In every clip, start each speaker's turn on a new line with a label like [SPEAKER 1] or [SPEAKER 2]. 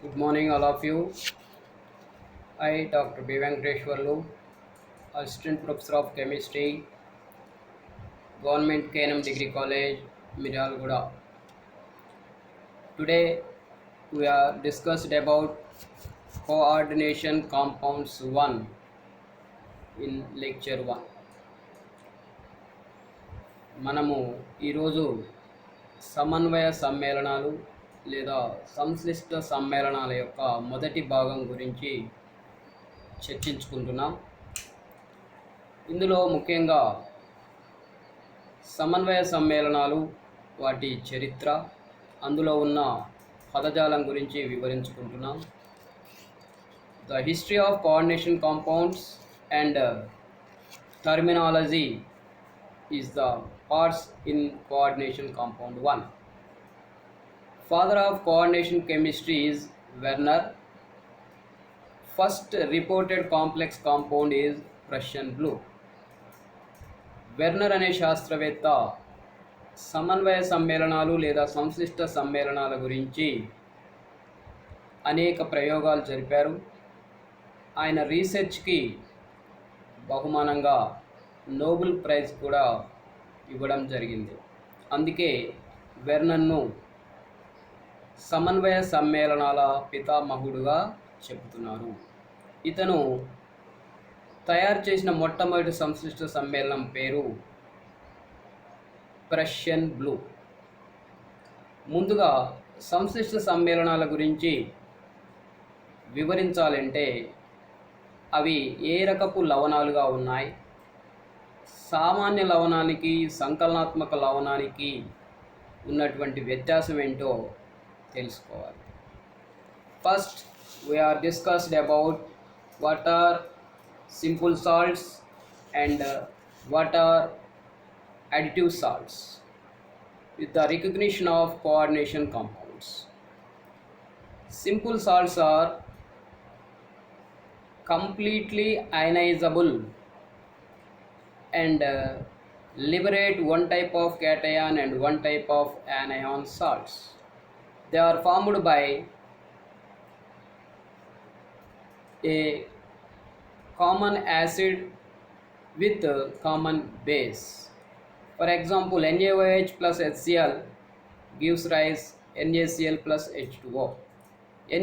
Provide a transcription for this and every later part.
[SPEAKER 1] Good morning, all of you. I, Dr. B. Venkateshwarlu, Assistant Professor of Chemistry, Government KNM Degree College, Miralguda. Today, we are discussed about coordination compounds 1 in lecture 1. మనము ఈరోజు సమన్వయ సమ్మేళనాలు లేదా సంశ్లిష్ట సమ్మేళనాల యొక్క మొదటి భాగం గురించి చర్చించుకుంటున్నాం. ఇందులో ముఖ్యంగా సమన్వయ సమ్మేళనాలు, వాటి చరిత్ర, అందులో ఉన్న పదజాలం గురించి వివరించుకుంటున్నాం. The history of coordination compounds and terminology is the parts in coordination compound 1. Father of coordination chemistry is Werner. First reported complex compound is Prussian blue. Werner అనే శాస్త్రవేత్త సమన్వయ సమ్మేళనాలు లేదా సంశ్లిష్ట సమ్మేళనాల గురించి అనేక ప్రయోగాలు జరిపారు. ఆయన రీసెర్చ్కి బహుమానంగా నోబెల్ ప్రైజ్ కూడా ఇవ్వడం జరిగింది. అందుకే వెర్నర్ను సమన్వయ సమ్మేళనాల పితామహుడుగా చెబుతున్నారు. ఇతను తయారు చేసిన మొట్టమొదటి సంశ్లిష్ట సమ్మేళనం పేరు ప్రషియన్ బ్లూ. ముందుగా సంశ్లిష్ట సమ్మేళనాల గురించి వివరించాలంటే అవి ఏ రకపు లవణాలుగా ఉన్నాయి, సామాన్య లవణానికి సంకలనాత్మక లవణానికి ఉన్నటువంటి వ్యత్యాసం ఏంటో తెలుసుకోవాలి. First we are discussed about what are simple salts and what are additive salts with the recognition of coordination compounds. Simple salts are completely ionizable and liberate one type of cation and one type of anion salts. They are formed by a common acid with a common base. For example, NaOH plus HCl gives rise NaCl plus H2O.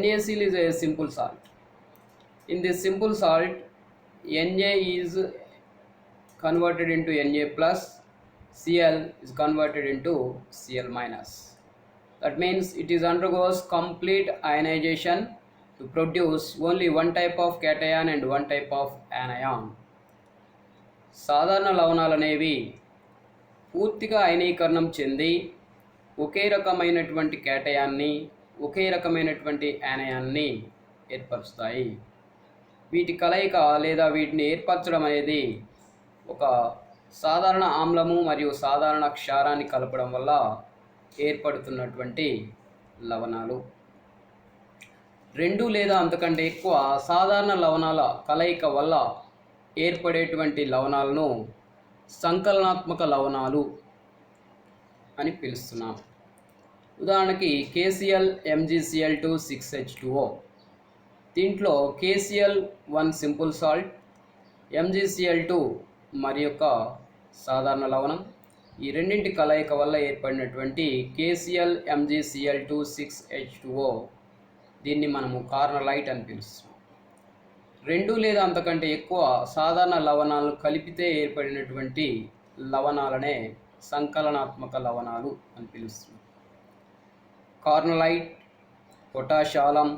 [SPEAKER 1] NaCl is a simple salt. In this simple salt, Na is converted into Na plus, Cl is converted into Cl minus. That means it is undergoes complete ionization to produce only one type of cation and one type of anion. సాధారణ లవణాలు అనేవి పూర్తిగా అయనీకరణం చెంది ఒకే రకమైనటువంటి కేటయాన్ని, ఒకే రకమైనటువంటి యానయాన్ని ఏర్పరుస్తాయి. వీటి కలయిక లేదా వీటిని ఏర్పరచడం అనేది ఒక సాధారణ ఆమ్లము మరియు సాధారణ క్షారాన్ని కలపడం వల్ల ఏర్పడుతున్నటువంటి లవణాలు. రెండు లేదా అంతకంటే ఎక్కువ సాధారణ లవణాల కలయిక వల్ల ఏర్పడేటువంటి లవణాలను సంకలనాత్మక లవణాలు అని పిలుస్తున్నాం. ఉదాహరణకి KCl MgCl2 6H2O. దీంట్లో KCl 1 సింపుల్ సాల్ట్, MgCl2 మరి యొక్క సాధారణ లవణం. ఈ రెండింటి కలయిక వల్ల ఏర్పడినటువంటి KCl MgCl2 6H2O, దీన్ని మనము కార్నలైట్ అని పిలుస్తాం. రెండు లేదా అంతకంటే ఎక్కువ సాధారణ లవణాలు కలిపితే ఏర్పడినటువంటి లవణాలనే సంకలనాత్మక లవణాలు అని పిలుస్తాం. Carnallite, పొటాషాలం.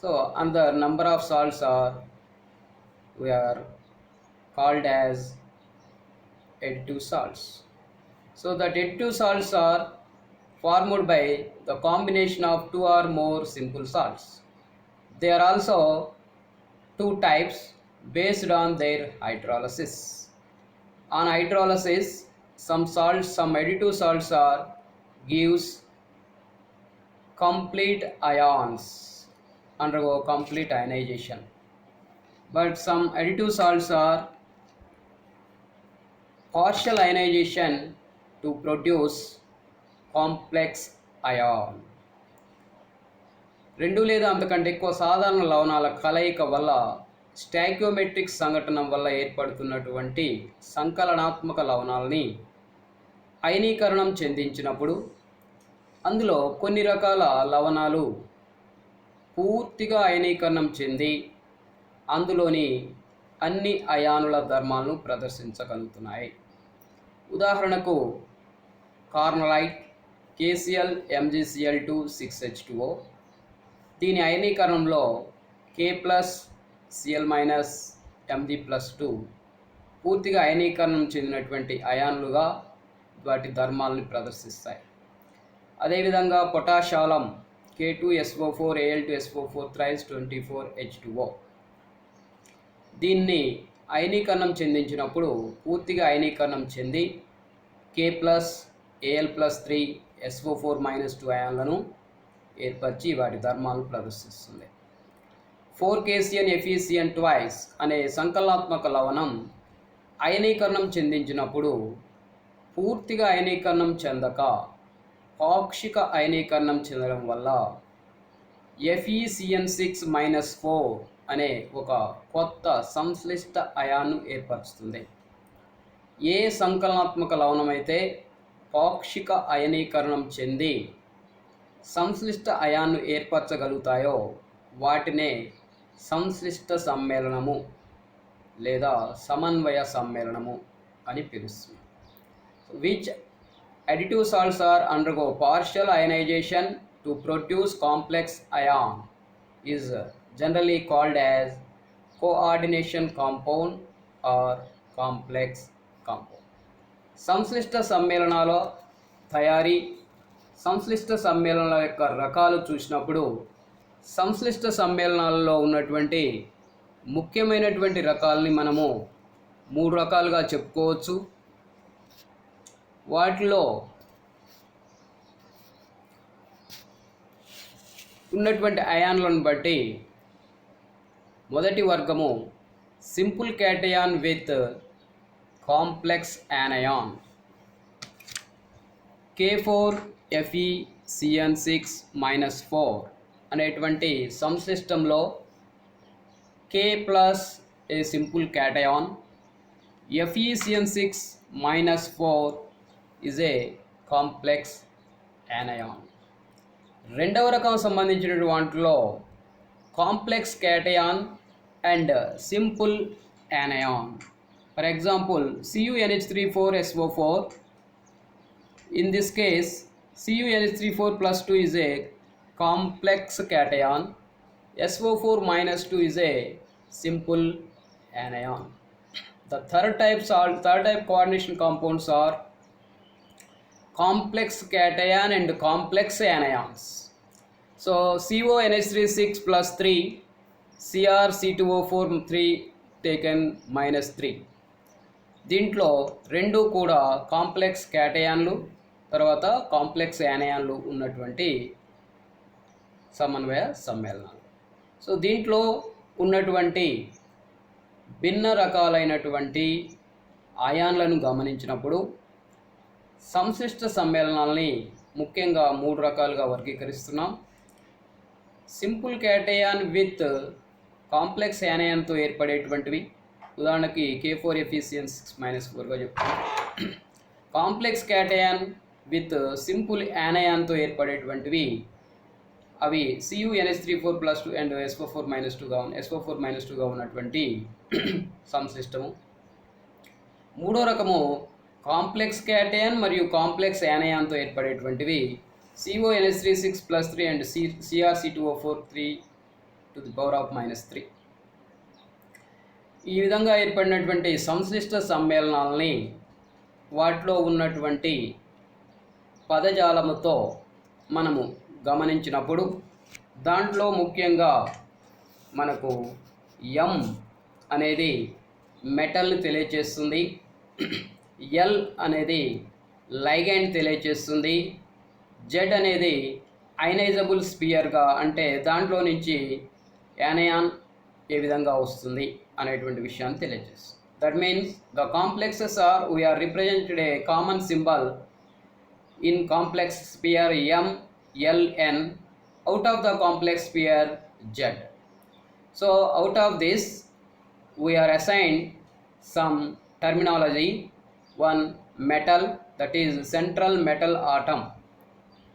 [SPEAKER 1] So another number of salts we are called as additive salts. So the additive salts are formed by the combination of two or more simple salts. They are also two types based on their hydrolysis. On hydrolysis, some additive salts gives complete ions, undergo complete ionization. But some additive salts are partial ionization to produce complex ion. రెండు లేదా అంతకంటే ఎక్కువ సాధారణ లవణాల కలయిక వల్ల stoichiometric సంఘటన వల్ల ఏర్పడుతున్నటువంటి సంకలనాత్మక లవణాలని అయనీకరణం చెందించినప్పుడు అందులో కొన్ని రకాల లవణాలు పూర్తిగా అయనీకరణం చెంది అందులోని అన్ని అయానుల ధర్మాలను ప్రదర్శించగలుగుతున్నాయి. ఉదాహరణకు కార్నలైట్ KCl MgCl2 6H2O. దీని అయనీకరణంలో K+Cl- Mg+2 పూర్తిగా అయనీకరణం చెందినటువంటి అయాన్లుగా వాటి ధర్మాలను ప్రదర్శిస్తాయి. అదేవిధంగా పొటాషాలం K2SO4 Al2SO4 thrice 24H2O. దీన్ని అయనీకరణం చెందించినప్పుడు పూర్తిగా అయనీకరణం చెంది K+Al+3 SO4-2 అయాన్లను ఏర్పరిచి వాటి ధర్మాలను ప్రదర్శిస్తుంది. 4KCN FeCN twice అనే సంకలనాత్మక లవణం అయనీకరణం చెందించినప్పుడు పూర్తిగా అయనీకరణం చెందక పాక్షిక అయనీకరణం చెందడం వల్ల FeCN6-4 అనే ఒక కొత్త సంశ్లిష్ట అయాన్ను ఏర్పరుస్తుంది. ఏ సంకలనాత్మక లవణమైతే పాక్షిక అయనీకరణం చెంది సంశ్లిష్ట అయాన్ను ఏర్పరచగలుగుతాయో వాటినే సంశ్లిష్ట సమ్మేళనము లేదా సమన్వయ సమ్మేళనము అని పిలుస్తుంది. Which additive salts are undergo partial ionization to produce complex ion is generally called as coordination compound or complex compound. సంశ్లిష్ట సమ్మేళనాల తయారీ, సంశ్లిష్ట సమ్మేళనాల యొక్క రకాలు చూసినప్పుడు సంశ్లిష్ట సమ్మేళనాలలో ఉన్నటువంటి ముఖ్యమైనటువంటి రకాలని మనము 3 రకాలుగా చెప్పుకోవచ్చు. వాటిలో ఉన్నటువంటి అయాన్లను బట్టి మొదటి వర్గము simple cation with complex యానయాన్ K4FeCN6-4 అనేటువంటి సంశ్లిష్టంలో K plus A simple cation, FeCN6-4 is a complex anion. రెండవ రకం సంబంధించిన వాటిలో complex cation and simple యానయాన్. For example CuNH3,4SO4. In this case CuNH3,4+2 is a complex cation. SO4-2 is a simple anion. The third type coordination compounds are complex cation and complex anions. So CONH3 6+3 CrC2O4 3 taken -3. దీంట్లో రెండు కూడా complex క్యాటయాన్లు తర్వాత complex యానయాన్లు ఉన్నటువంటి సమన్వయ సమ్మేళనాలు. So దీంట్లో ఉన్నటువంటి భిన్న రకాలైనటువంటి అయాన్లను గమనించినప్పుడు సంశ్లిష్ట సమ్మేళనాలని ముఖ్యంగా 3 రకాలుగా వర్గీకరిస్తున్నాం. సింపుల్ క్యాటయాన్ విత్ కాంప్లెక్స్ యానయాన్తో ఏర్పడేటువంటివి, ఉదాహరణకి K4FeCN6-4గా చెప్తాం. కాంప్లెక్స్ క్యాటయాన్ విత్ సింపుల్ యానయాన్తో ఏర్పడేటువంటివి అవి CuNH3,4+2 అండ్ SO4-2గా ఉన్నటువంటి సంశ్లిష్టము. మూడో రకము కాంప్లెక్స్ క్యాటయాన్ మరియు కాంప్లెక్స్ యానయాన్తో ఏర్పడేటువంటివి CONH3 అండ్ CrC2O4 3⁻³ ఈ విధంగా ఏర్పడినటువంటి సంశ్లిష్ట సమ్మేళనాలని వాటిలో ఉన్నటువంటి పదజాలముతో మనము గమనించినప్పుడు దాంట్లో ముఖ్యంగా మనకు M అనేది మెటల్ని తెలియచేస్తుంది, L అనేది లైగెండ్ తెలియచేస్తుంది, Z అనేది అయనైజబుల్ స్పియర్గా అంటే దాంట్లో నుంచి యానయాన్ ఏ విధంగా వస్తుంది అనేటువంటి విషయాన్ని తెలియజేస్తుంది. That means the complexes are we're represented a common symbol in complex sphere M, L, N out of the complex pair Z. So out of this we are assigned some terminology. One, metal, that is central metal atom.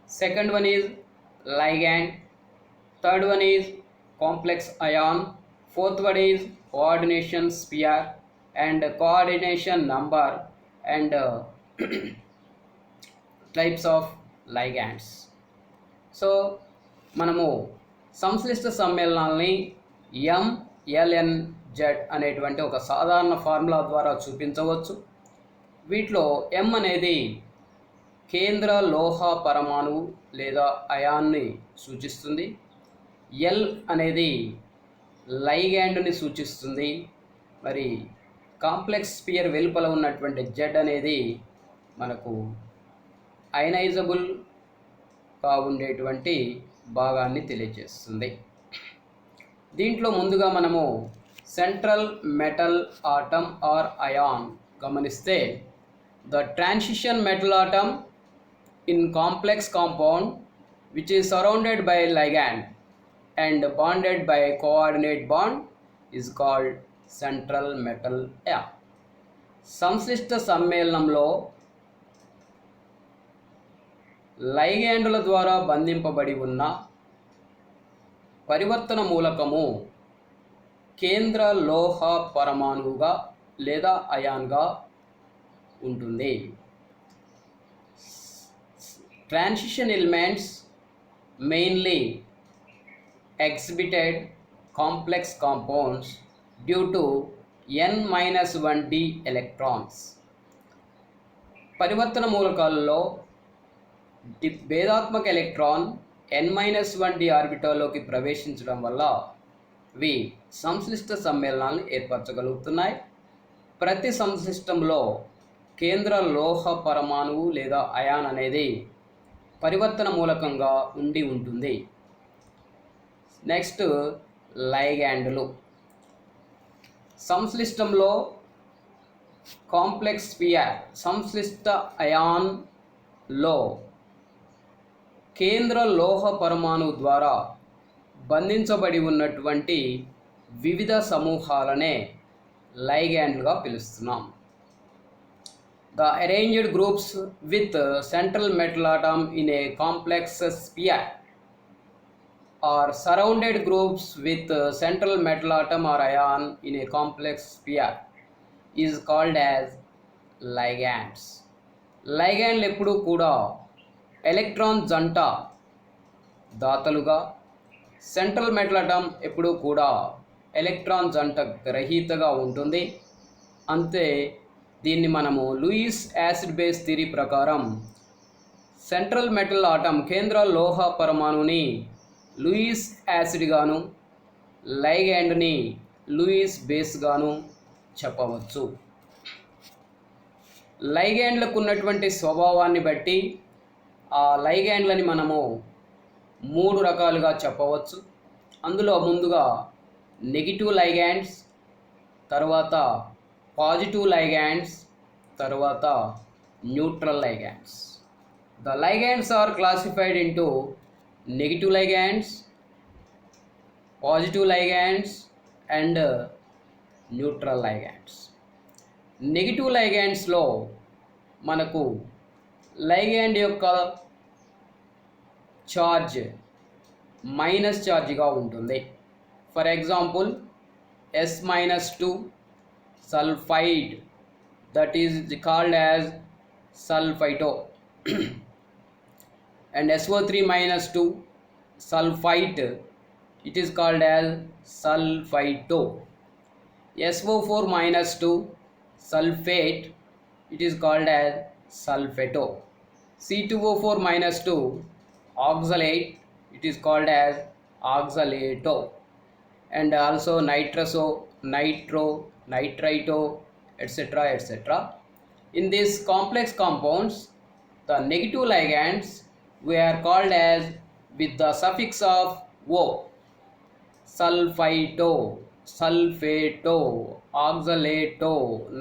[SPEAKER 1] Second one is ligand. Third one is complex ion. Fourth one is coordination sphere and coordination number and types of ligands. So మనము సంశ్లిష్ట సమ్మేళనాల్ని MLNZ అనేటువంటి ఒక సాధారణ formula ద్వారా చూపించవచ్చు. వీటిలో M అనేది కేంద్ర లోహ పరమాణువు లేదా అయాన్ని సూచిస్తుంది. L అనేది లైగాండ్ని సూచిస్తుంది. మరి కాంప్లెక్స్ స్పియర్ వెలుపల ఉన్నటువంటి Z అనేది మనకు అయనైజబుల్ ఉండేటువంటి భాగాన్ని తెలియజేస్తుంది. దీంట్లో ముందుగా మనము central metal atom or ion గమనిస్తే the transition metal atom in complex compound which is surrounded by ligand and bonded by coordinate bond is called central metal ion. సంశ్లిష్ట సమ్మేళనంలో లైగాండ్ల ద్వారా బంధింపబడి ఉన్న పరివర్తన మూలకము కేంద్ర లోహ పరమాణువుగా లేదా అయాన్గా ఉంటుంది. Transition elements mainly exhibited complex compounds due to n-1d electrons. పరివర్తన మూలకాలలో భేదాత్మక ఎలక్ట్రాన్ n-1d ఆర్బిటాల్లోకి ప్రవేశించడం వల్ల ఇవి సంశ్లిష్ట సమ్మేళనాలను ఏర్పరచగలుగుతున్నాయి. ప్రతి సంశ్లిష్టంలో కేంద్ర లోహ పరమాణువు లేదా అయాన్ అనేది పరివర్తన మూలకంగా ఉండి ఉంటుంది. నెక్స్ట్ లైగాండ్లు. సంశ్లిష్టంలో కాంప్లెక్స్ స్పియర్ సంశ్లిష్ట అయాన్లో కేంద్ర లోహ పరమాణువు ద్వారా బంధించబడి ఉన్నటువంటి వివిధ సమూహాలనే లైగాండ్లుగా పిలుస్తున్నాం. The arranged groups with central metal atom in a complex sphere are surrounded groups with central metal atom or ion in a complex sphere is called as ligands. లైగాండ్లు ఎప్పుడూ కూడా ఎలక్ట్రాన్ జంట దాతలుగా, సెంట్రల్ మెటల్ ఆటమ్ ఎప్పుడూ కూడా electron జంట గ్రహీతగా ఉంటుంది. అంతే దీన్ని మనము లూయిస్ యాసిడ్ బేస్ థియరీ ప్రకారం సెంట్రల్ మెటల్ ఆటమ్ కేంద్ర లోహ పరమాణుని లూయిస్ యాసిడ్ గాను లైగాండ్ని లూయిస్ బేస్ గాను చెప్పవచ్చు. లైగాండ్లకు ఉన్నటువంటి స్వభావాన్ని బట్టి ఆ లైగాండ్లని మనము 3 రకాలుగా చెప్పవచ్చు. అందులో ముందుగా నెగిటివ్ లైగాండ్స్, తర్వాత పాజిటివ్ లైగాండ్స్, తర్వాత neutral ligands. The ligands are classified into negative ligands, positive ligands and neutral ligands. Negative లైగాండ్స్లో మనకు లైగాండ్ యొక్క ఛార్జ్ మైనస్ ఛార్జ్గా ఉంటుంది. For example S-2 sulphide, that is called as sulphito, and SO3-2 sulphite, it is called as sulphito. SO4-2 sulphate, it is called as sulfato. C2O4-2 oxalate, it is called as oxalato. And also nitroso, nitro, nitrito, etc. etc. In these complex compounds, the negative ligands we are called as with the suffix of O: sulfito, sulfato, oxalato,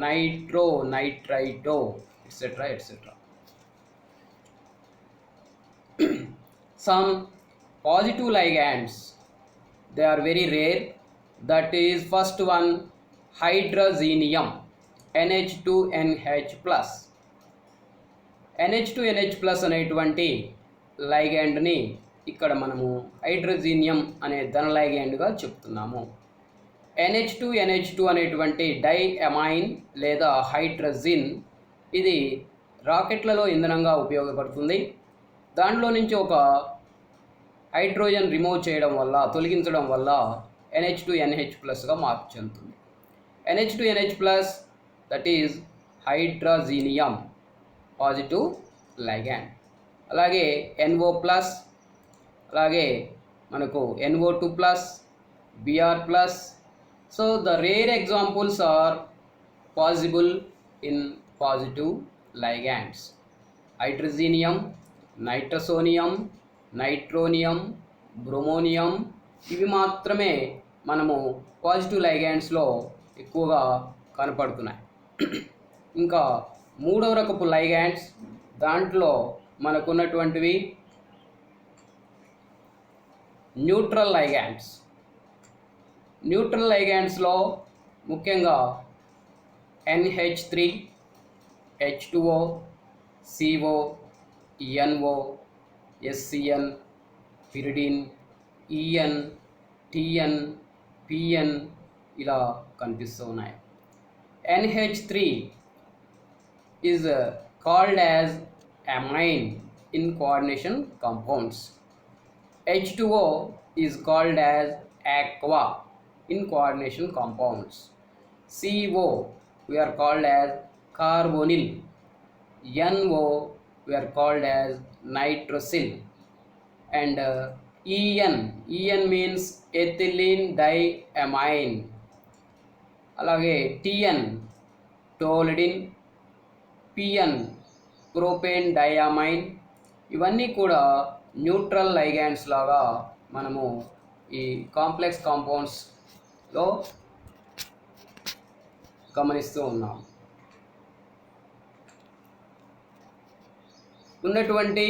[SPEAKER 1] nitro, nitrito, etc. Some positive ligands, they are very rare. That is first one, hydrazinium, NH2NH plus. NH2NH plus అనేటువంటి లైగాండ్ని ఇక్కడ మనము హైడ్రోజీనియం అనే ధన లైగాండ్గా చెప్తున్నాము. NH2NH2 అనేటువంటి డైఅమైన్ లేదా hydrazine, ఇది రాకెట్లలో ఇంధనంగా ఉపయోగపడుతుంది. దాంట్లో నుంచి ఒక హైడ్రోజన్ రిమూవ్ చేయడం వల్ల, తొలగించడం వల్ల NH2NH ప్లస్గా మార్పు చెందుతుంది. NH2NH plus, that is hydrazinium, positive ligand. అలాగే NO ప్లస్, అలాగే మనకు NO2 plus, Br plus. So the rare examples are possible in positive ligands. Hydrazinium, nitrosonium, nitronium, bromonium, ఇవి మాత్రమే మనము పాజిటివ్ లైగాండ్స్లో ఎక్కువగా కనపడుతున్నాయి. ఇంకా మూడవ రకపు లైగాండ్స్, దాంట్లో మనకున్నటువంటివి న్యూట్రల్ లైగాండ్స్. న్యూట్రల్ లైగాండ్స్లో ముఖ్యంగా NH3, H2O, CO, NO, SCN, pyridine, EN, TN, PN ఇలా కనిపిస్తూ ఉన్నాయి. NH3 is called as amine in coordination compounds. H2O is called as aqua in coordination compounds. CO we are called as carbonyl. NO we are called as nitrosyl. And EN means ethylene diamine. అలాగే TN toluidine, PN propane diamine, ఇవన్నీ కూడా neutral ligands లాగా మనము ఈ complex కాంపౌండ్స్లో గమనిస్తూ ఉన్నాం. ఉన్నటువంటి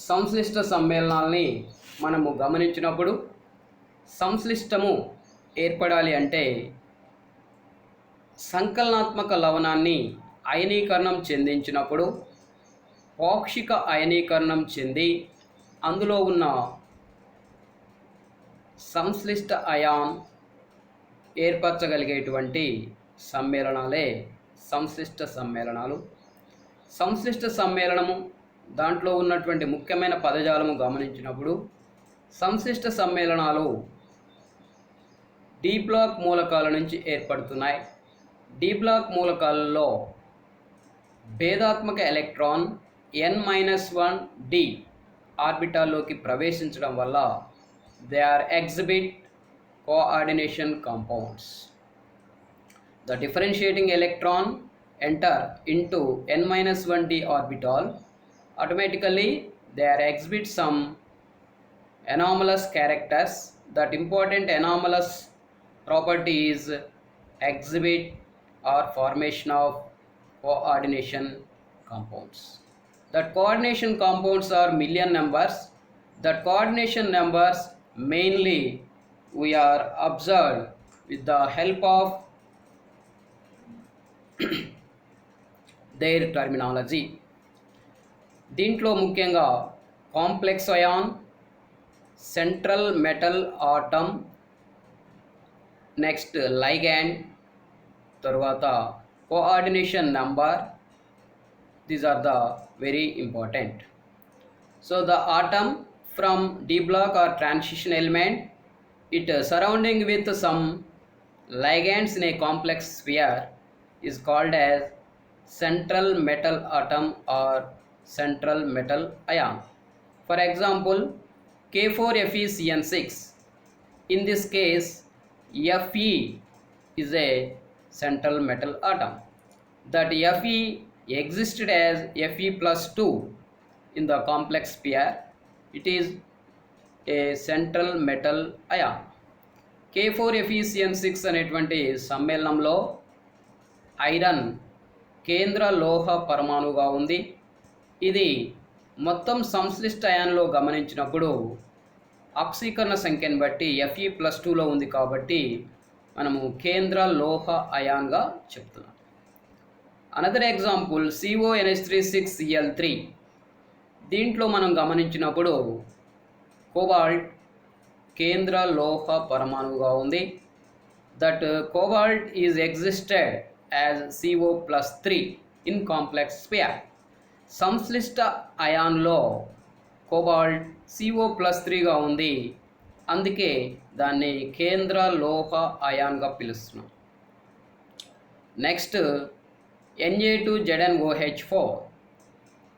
[SPEAKER 1] సంశ్లిష్ట సమ్మేళనాల్ని మనము గమనించినప్పుడు, సంశ్లిష్టము ఏర్పడాలి అంటే సంకలనాత్మక లవణాన్ని అయనీకరణం చెందించినప్పుడు, పాక్షిక అయనీకరణం చెంది అందులో ఉన్న సంశ్లిష్ట అయాన్ ఏర్పరచగలిగేటువంటి సమ్మేళనాలే సంశ్లిష్ట సమ్మేళనాలు. సంశ్లిష్ట సమ్మేళనము, దాంట్లో ఉన్నటువంటి ముఖ్యమైన పదజాలము గమనించినప్పుడు, సంశ్లిష్ట సమ్మేళనాలు డి బ్లాక్ మూలకాల నుంచి ఏర్పడుతున్నాయి. డి బ్లాక్ మూలకాలలో భేదాత్మక ఎలక్ట్రాన్ N-1d ఆర్బిటాల్లోకి ప్రవేశించడం వల్ల they are exhibit coordination compounds. The differentiating electron enter into N-1d orbital, automatically they are exhibit some anomalous characters. That important anomalous property is exhibit or formation of coordination compounds. That coordination compounds are million numbers. That coordination numbers mainly we are observed with the help of their terminology. దీంట్లో ముఖ్యంగా complex ion, central metal atom, next ligand, తర్వాత coordination number, these are the very important. So the atom from d block or transition element, it surrounding with some ligands in a complex sphere is called as central metal atom or central metal ion. For example, K4FeCN6. In this case, Fe is a central metal atom. That Fe existed as Fe plus 2 in the complex sphere. It is a central metal ion. K4FeCN6 అనేటువంటి సమ్మేళనంలో iron కేంద్ర లోహ పరమాణువుగా ఉంది. ఇది మొత్తం సంశ్లిష్ట అయాన్లో గమనించినప్పుడు ఆక్సీకరణ సంఖ్యను బట్టి Fe+2లో ఉంది కాబట్టి మనము కేంద్ర లోహ అయాన్గా చెప్తున్నాం. అనదర్ ఎగ్జాంపుల్ CONH3 దీంట్లో మనం గమనించినప్పుడు కోబాల్ట్ కేంద్ర లోహ పరమాణువుగా ఉంది. That cobalt is existed as CO+3 in complex pair. సంశ్లిష్ట అయాన్లో కోబాల్ట్ CO+3గా ఉంది, అందుకే దాన్ని కేంద్ర లోహ అయాన్గా పిలుస్తున్నాం. Next Na2ZnOH4.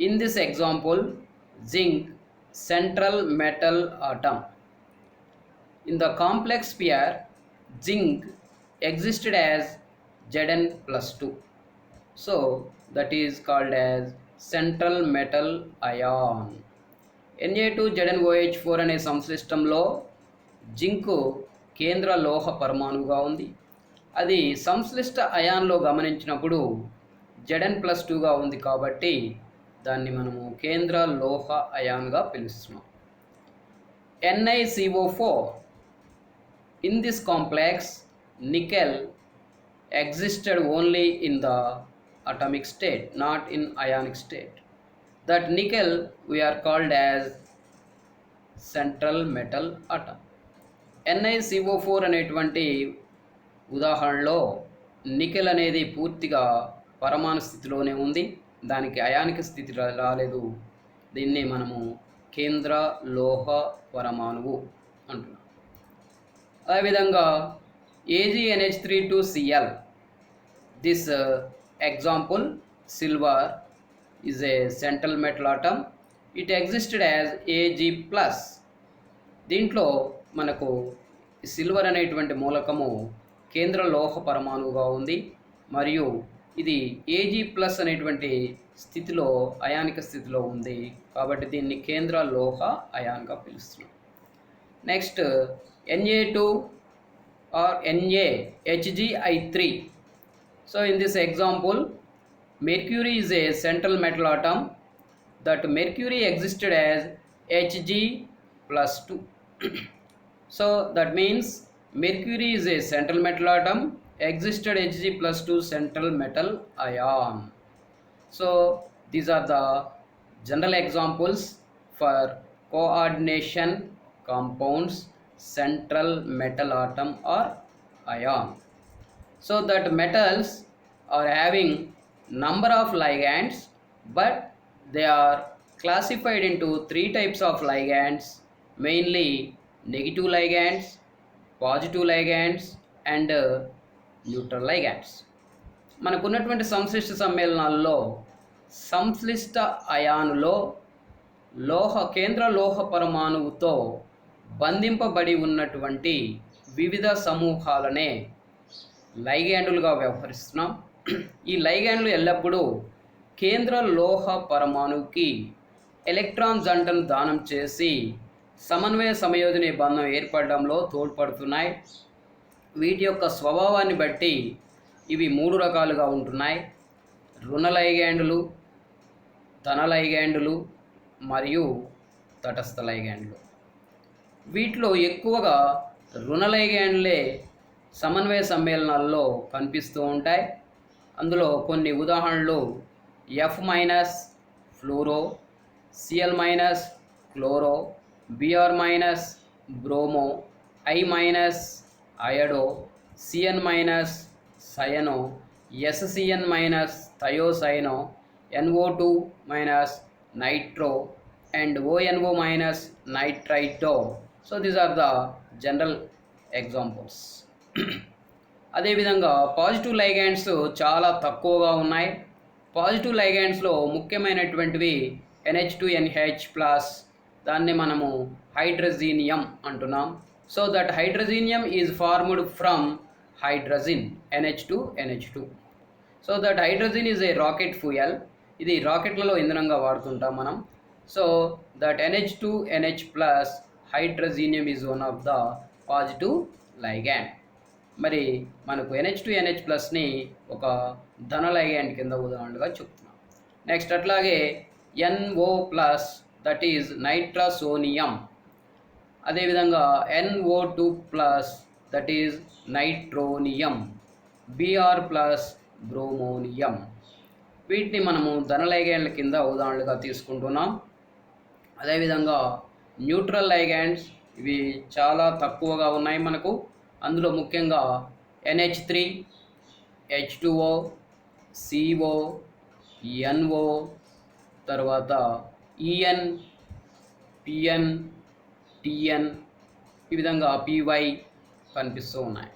[SPEAKER 1] In this example, zinc central metal atom. In the complex pair, zinc existed as Zn+2. So that is called as central metal ion. Na2ZnOH4 అనే సంశ్లిష్టంలో జింకు కేంద్ర లోహ పరమాణువుగా ఉంది. అది సంశ్లిష్ట అయాన్లో గమనించినప్పుడు Zn+2గా ఉంది కాబట్టి దాన్ని మనము కేంద్ర లోహ అయాన్గా పిలుస్తున్నాం. NiCO4. In this complex, nickel existed only in the atomic state, not in ionic state. That nickel we are called as central metal atom. NiCO4 అనేటువంటి ఉదాహరణలో నికెల్ అనేది పూర్తిగా పరమాణు స్థితిలోనే ఉంది, దానికి అయానిక స్థితి రాలేదు. దీన్ని మనము కేంద్ర లోహ పరమాణువు అంటున్నాం. అదేవిధంగా AgNH3 this example silver is a central metal atom. It existed as Ag+. దీంట్లో మనకు సిల్వర్ అనేటువంటి మూలకము కేంద్ర లోహ పరమాణువుగా ఉంది మరియు ఇది Ag+ అనేటువంటి స్థితిలో అయానిక స్థితిలో ఉంది కాబట్టి దీన్ని కేంద్ర లోహ అయాన్గా పిలుస్తున్నాం. Next Na2 or NaHgI3. So in this example, mercury is a central metal atom. That mercury existed as Hg+2. So that means mercury is a central metal atom, existed Hg+2 central metal ion. So these are the general examples for coordination compounds, central metal atom or ion. So that metals are having number of ligands, but they are classified into 3 types of ligands, mainly negative ligands, positive ligands and neutral ligands. మనకున్నటువంటి సంశ్లిష్ట సమ్మేళనాల్లో సంశ్లిష్ట అయానులో కేంద్ర లోహ పరమాణువుతో బంధింపబడి ఉన్నటువంటి వివిధ సమూహాలనే లైగాండులుగా వ్యవహరిస్తున్నాం. ఈ లైగాండ్లు ఎల్లప్పుడూ కేంద్ర లోహ పరమాణువుకి ఎలక్ట్రాన్ జంటను దానం చేసి సమన్వయ సంయోజన బంధం ఏర్పడడంలో తోడ్పడుతున్నాయి. వీటి యొక్క స్వభావాన్ని బట్టి ఇవి 3 రకాలుగా ఉంటున్నాయి: రుణ లైగాండులు, ధన లైగాండులు మరియు తటస్థ లైగాండులు. వీటిలో ఎక్కువగా రుణ లైగాండ్లే సమన్వయ సమ్మేళనాల్లో కనిపిస్తూ ఉంటాయి. అందులో కొన్ని ఉదాహరణలు F- ఫ్లోరో, Cl- chloro, Br- bromo, I- అయడో, Cn- సయనో, SCN- థయోసైనో, NO2- nitro and ONO- నైట్రైటో. So these are the general examples. అదేవిధంగా పాజిటివ్ లైగాండ్స్ చాలా తక్కువగా ఉన్నాయి. పాజిటివ్ లైగాండ్స్లో ముఖ్యమైనటువంటివి NH2NH+, దాన్ని మనము హైడ్రోజీనియం అంటున్నాం. So that hydrazinium is formed from hydrogen NH2NH2. So that hydrogen is a rocket fuel. ఇది రాకెట్లలో ఇంధనంగా వాడుతుంటాం మనం. So that NH2NH+ hydrazinium is one of the positive ligand. మరి మనకు NH2NH+ని ఒక ధన లైగాండ్ కింద ఉదాహరణగా చెప్తున్నాం. నెక్స్ట్ అట్లాగే NO+, దట్ ఈజ్ నైట్రసోనియం. అదేవిధంగా NO2 plus that is nitronium, Br plus bromonium. వీటిని మనము ధనలైగాండ్ల కింద ఉదాహరణలుగా తీసుకుంటున్నాం. అదేవిధంగా న్యూట్రల్ లైగాండ్స్ ఇవి చాలా తక్కువగా ఉన్నాయి మనకు. అందులో ముఖ్యంగా NH3, H2O, CO, NO, తర్వాత EN, PN, TN, ఈ విధంగా PY కనిపిస్తూ ఉన్నాయి.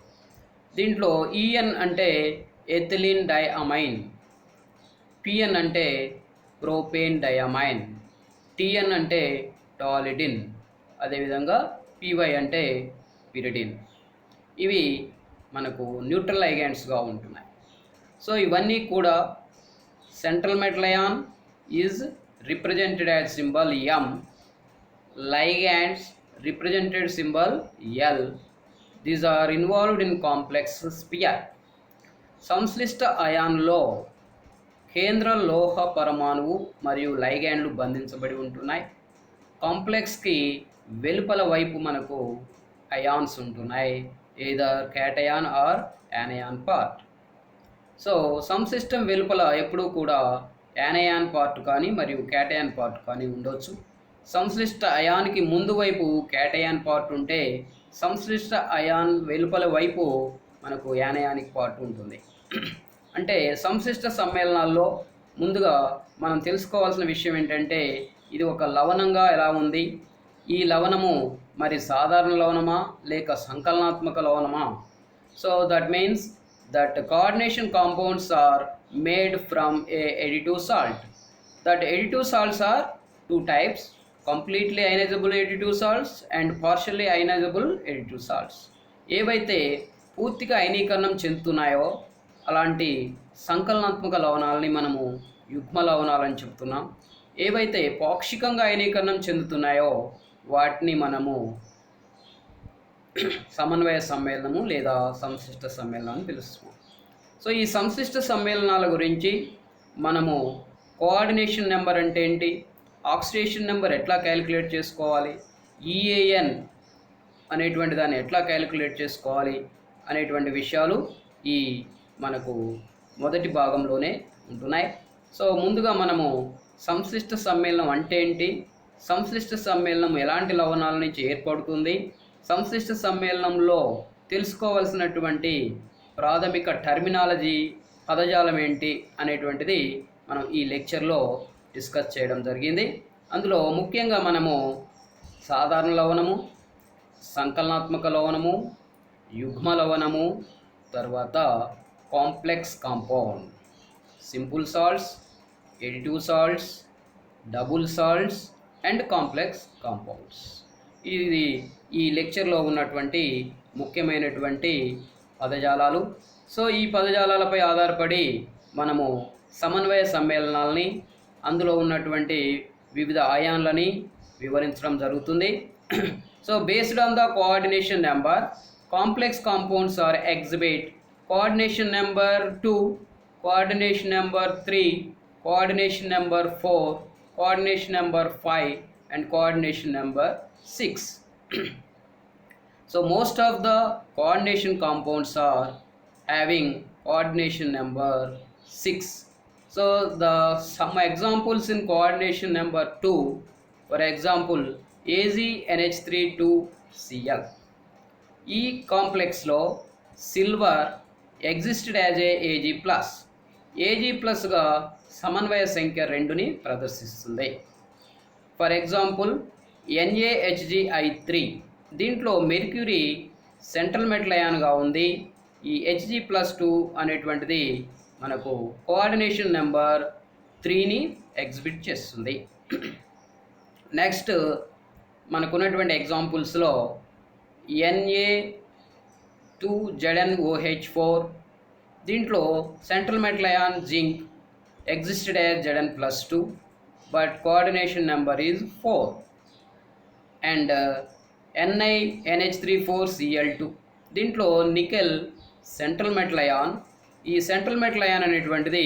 [SPEAKER 1] దీంట్లో EN అంటే ఎథిలిన్ డైఅమైన్, PN అంటే ప్రోపేన్ డైఅమైన్, TN అంటే టాలిడిన్, అదేవిధంగా PY అంటే పిరిడిన్. ఇవి మనకు న్యూట్రల్ లైగాండ్స్గా ఉంటున్నాయి. సో ఇవన్నీ కూడా central metal ion is represented as symbol M, ligands represented symbol L. These are involved in complex sphere. సంశ్లిష్ట అయాన్లో కేంద్ర లోహ పరమాణువు మరియు లైగాండ్లు బంధించబడి ఉంటున్నాయి. కాంప్లెక్స్కి వెలుపల వైపు మనకు అయాన్స్ ఉంటున్నాయి, either cation or anion part. So సంసిస్టం వెలుపల ఎప్పుడూ కూడా యానయాన్ పార్ట్ కానీ మరియు క్యాటయాన్ పార్ట్ కానీ ఉండొచ్చు. సంశ్లిష్ట అయాన్కి ముందు వైపు క్యాటయాన్ పార్ట్ ఉంటే సంశ్లిష్ట అయాన్ వెలుపల వైపు మనకు యానయానిక్ పార్ట్ ఉంటుంది. అంటే సంశ్లిష్ట సమ్మేళనాల్లో ముందుగా మనం తెలుసుకోవాల్సిన విషయం ఏంటంటే ఇది ఒక లవణంగా ఎలా ఉంది, ఈ లవణము మరి సాధారణ లవణమా లేక సంకలనాత్మక లవణమా. So that means that coordination compounds are made from a additive salt. That additive salts are two types: completely ionizable additive salts and partially ionizable additive salts. ఏవైతే పూర్తిగా అయనీకరణం చెందుతున్నాయో అలాంటి సంకలనాత్మక లవణాలని మనము యుగ్మ లవణాలని చెప్తున్నాం. ఏవైతే పాక్షికంగా అయనీకరణం చెందుతున్నాయో వాటిని మనము సమన్వయ సమ్మేళనము లేదా సంశ్లిష్ట సమ్మేళనం అని పిలుస్తున్నాం. సో ఈ సంశ్లిష్ట సమ్మేళనాల గురించి మనము కోఆర్డినేషన్ నెంబర్ అంటే ఏంటి, ఆక్సిడేషన్ నెంబర్ ఎట్లా క్యాలిక్యులేట్ చేసుకోవాలి, EAN అనేటువంటి దాన్ని ఎట్లా క్యాలిక్యులేట్ చేసుకోవాలి అనేటువంటి విషయాలు ఈ మనకు మొదటి భాగంలోనే ఉంటున్నాయి. సో ముందుగా మనము సంశ్లిష్ట సమ్మేళనం అంటే ఏంటి, సంశ్లిష్ట సమ్మేళనం ఎలాంటి లవణాల నుంచి ఏర్పడుతుంది, సంశ్లిష్ట సమ్మేళనంలో తెలుసుకోవాల్సినటువంటి ప్రాథమిక టర్మినాలజీ పదజాలం ఏంటి అనేటువంటిది మనం ఈ లెక్చర్లో డిస్కస్ చేయడం జరిగింది. అందులో ముఖ్యంగా మనము సాధారణ లవణము, సంకలనాత్మక లవణము, యుగ్మ లవణము, తర్వాత complex compound, simple salts, additive salts, double salts and complex compounds. ఇది ఈ లెక్చర్లో ఉన్నటువంటి ముఖ్యమైనటువంటి పదజాలాలు. సో ఈ పదజాలాలపై ఆధారపడి మనము సమన్వయ సమ్మేళనాలని, అందులో ఉన్నటువంటి వివిధ అయాన్లని వివరించడం జరుగుతుంది. So based on the coordination number, complex compounds are exhibit coordination number 2, coordination number 3, coordination number 4, coordination number 5 and coordination number 6. So most of the coordination compounds are having coordination number 6. So some examples in coordination number 2, for example AgNH32Cl. ఈ complex లో silver existed as a Ag+ గా సమన్వయ సంఖ్య 2ని ప్రదర్శిస్తుంది. For example NaHgI3, దీంట్లో mercury central metal అయాన్గా ఉంది. ఈ Hg+2 అనేటువంటిది మనకు కోఆర్డినేషన్ నెంబర్ 3ని ఎగ్జిబిట్ చేస్తుంది. నెక్స్ట్ మనకున్నటువంటి ఎగ్జాంపుల్స్లో Na2ZnOH4, దీంట్లో central metal ion zinc existed as Zn+2 but coordination number is 4. And NiNH34Cl2, దీంట్లో నికెల్ సెంట్రల్ మెటల్ అయాన్. ఈ సెంట్రల్ మెటల్ అయాన్ అనేటువంటిది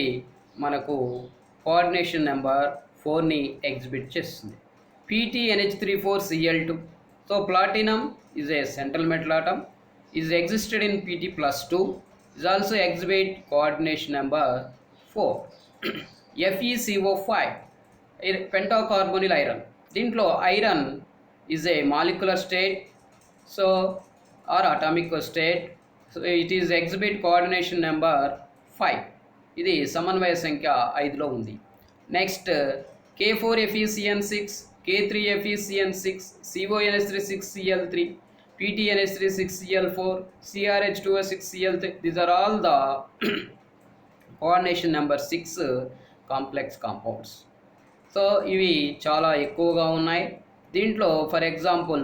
[SPEAKER 1] మనకు కోఆర్డినేషన్ నెంబర్ 4ని ఎగ్జిబిట్ చేస్తుంది. PtNH34Cl2, So platinum is a central metal atom, is existed in Pt plus 2, is also exhibit coordination number 4. FeCO5 pentacarbonyl iron. దీంట్లో iron is a molecular state, so or atomic state, so it is exhibit coordination number 5. ఇది సమన్వయ సంఖ్య 5లో ఉంది. Next K4FeCN6, K3FeCN6, CONH3 6Cl3, PTNH3 6Cl4, CrH2 6Cl3. These are all the coordination number 6 complex compounds. So ఇవి చాలా ఎక్కువగా ఉన్నాయి. దీంట్లో for example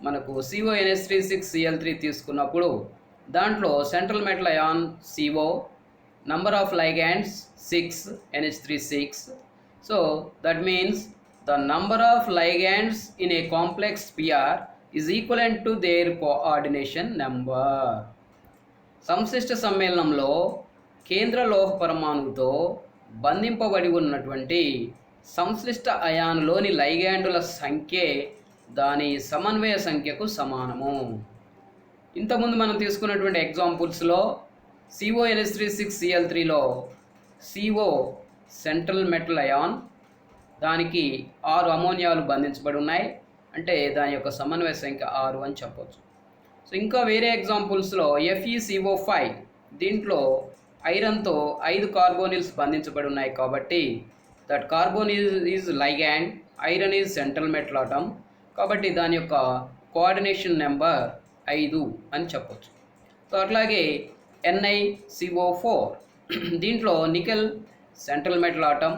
[SPEAKER 1] మనకు CONH3 6Cl3 తీసుకున్నప్పుడు దాంట్లో central metal ion CO, number of ligands 6, NH3 6. So that means the number of ligands in a complex pair is equivalent to their coordination number. సంశ్లిష్ట సమ్మేళనంలో కేంద్ర లోహ పరమాణువుతో బంధింపబడి ఉన్నటువంటి సంశ్లిష్ట అయానులోని లైగాండుల సంఖ్యే దాని సమన్వయ సంఖ్యకు సమానము. ఇంతకుముందు మనం తీసుకున్నటువంటి ఎగ్జాంపుల్స్లో CONH3 6Cl3లో CO సెంట్రల్ మెటల్ అయాన్, దానికి 6 అమోనియాలు బంధించబడి ఉన్నాయి, అంటే దాని యొక్క సమన్వయ సంఖ్య 6 అని చెప్పవచ్చు. సో ఇంకా వేరే ఎగ్జాంపుల్స్లో FeCO5, దీంట్లో ఐరన్తో 5 కార్బోనిల్స్ బంధించబడి ఉన్నాయి కాబట్టి that carbonyl is ligand, iron is central metal atom, కాబట్టి దాని యొక్క కోఆర్డినేషన్ నెంబర్ 5 అని చెప్పవచ్చు. సో అట్లాగే NiCO4, దీంట్లో నికెల్ సెంట్రల్ మెటల్ ఆటమ్,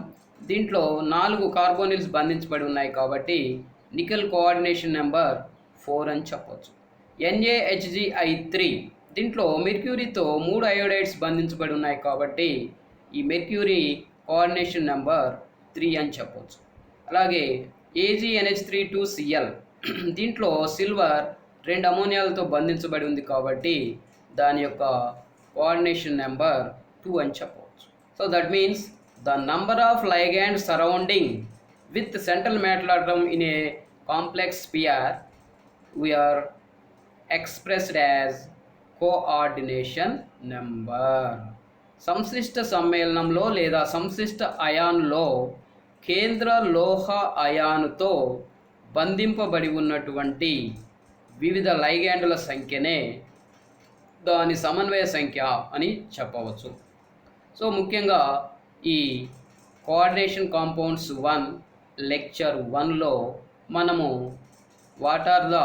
[SPEAKER 1] దీంట్లో 4 కార్బోనిల్స్ బంధించబడి ఉన్నాయి కాబట్టి నికెల్ కోఆర్డినేషన్ నెంబర్ 4 అని చెప్పవచ్చు. NaHgI3, దీంట్లో మెర్క్యూరీతో 3 అయోడైడ్స్ బంధించబడి ఉన్నాయి కాబట్టి ఈ మెర్క్యూరీ కోఆర్డినేషన్ నెంబర్ 3 అని చెప్పవచ్చు. అలాగే AgNH32Cl, దీంట్లో సిల్వర్ 2 అమోనియాలతో బంధించబడి ఉంది కాబట్టి దాని యొక్క కోఆర్డినేషన్ నెంబర్ 2 అని చెప్పవచ్చు. So that means the number of ligand surrounding with central metal atom in a complex pier we are expressed as coordination number. సంశ్లిష్ట సమ్మేళనంలో లేదా సంశ్లిష్ట అయాన్లో కేంద్ర లోహ అయానుతో బంధింపబడి ఉన్నటువంటి వివిధ లైగాండుల సంఖ్యనే దాని సమన్వయ సంఖ్య అని చెప్పవచ్చు. సో ముఖ్యంగా ఈ కోఆర్డినేషన్ కాంపౌండ్స్ 1 లెక్చర్ 1లో మనము what are the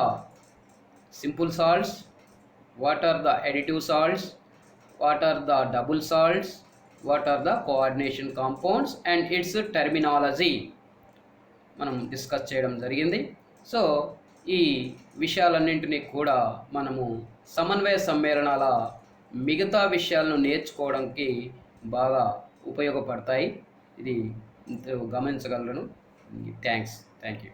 [SPEAKER 1] simple salts, what are the additive salts, what are the double salts, what are the coordination compounds and its terminology మనం డిస్కస్ చేయడం జరిగింది. సో ఈ విషయాలన్నింటినీ కూడా మనము సమన్వయ సమ్మేళనాల మిగతా విషయాలను నేర్చుకోవడానికి బాగా ఉపయోగపడతాయి. ఇది గమనించగలను. Thank you.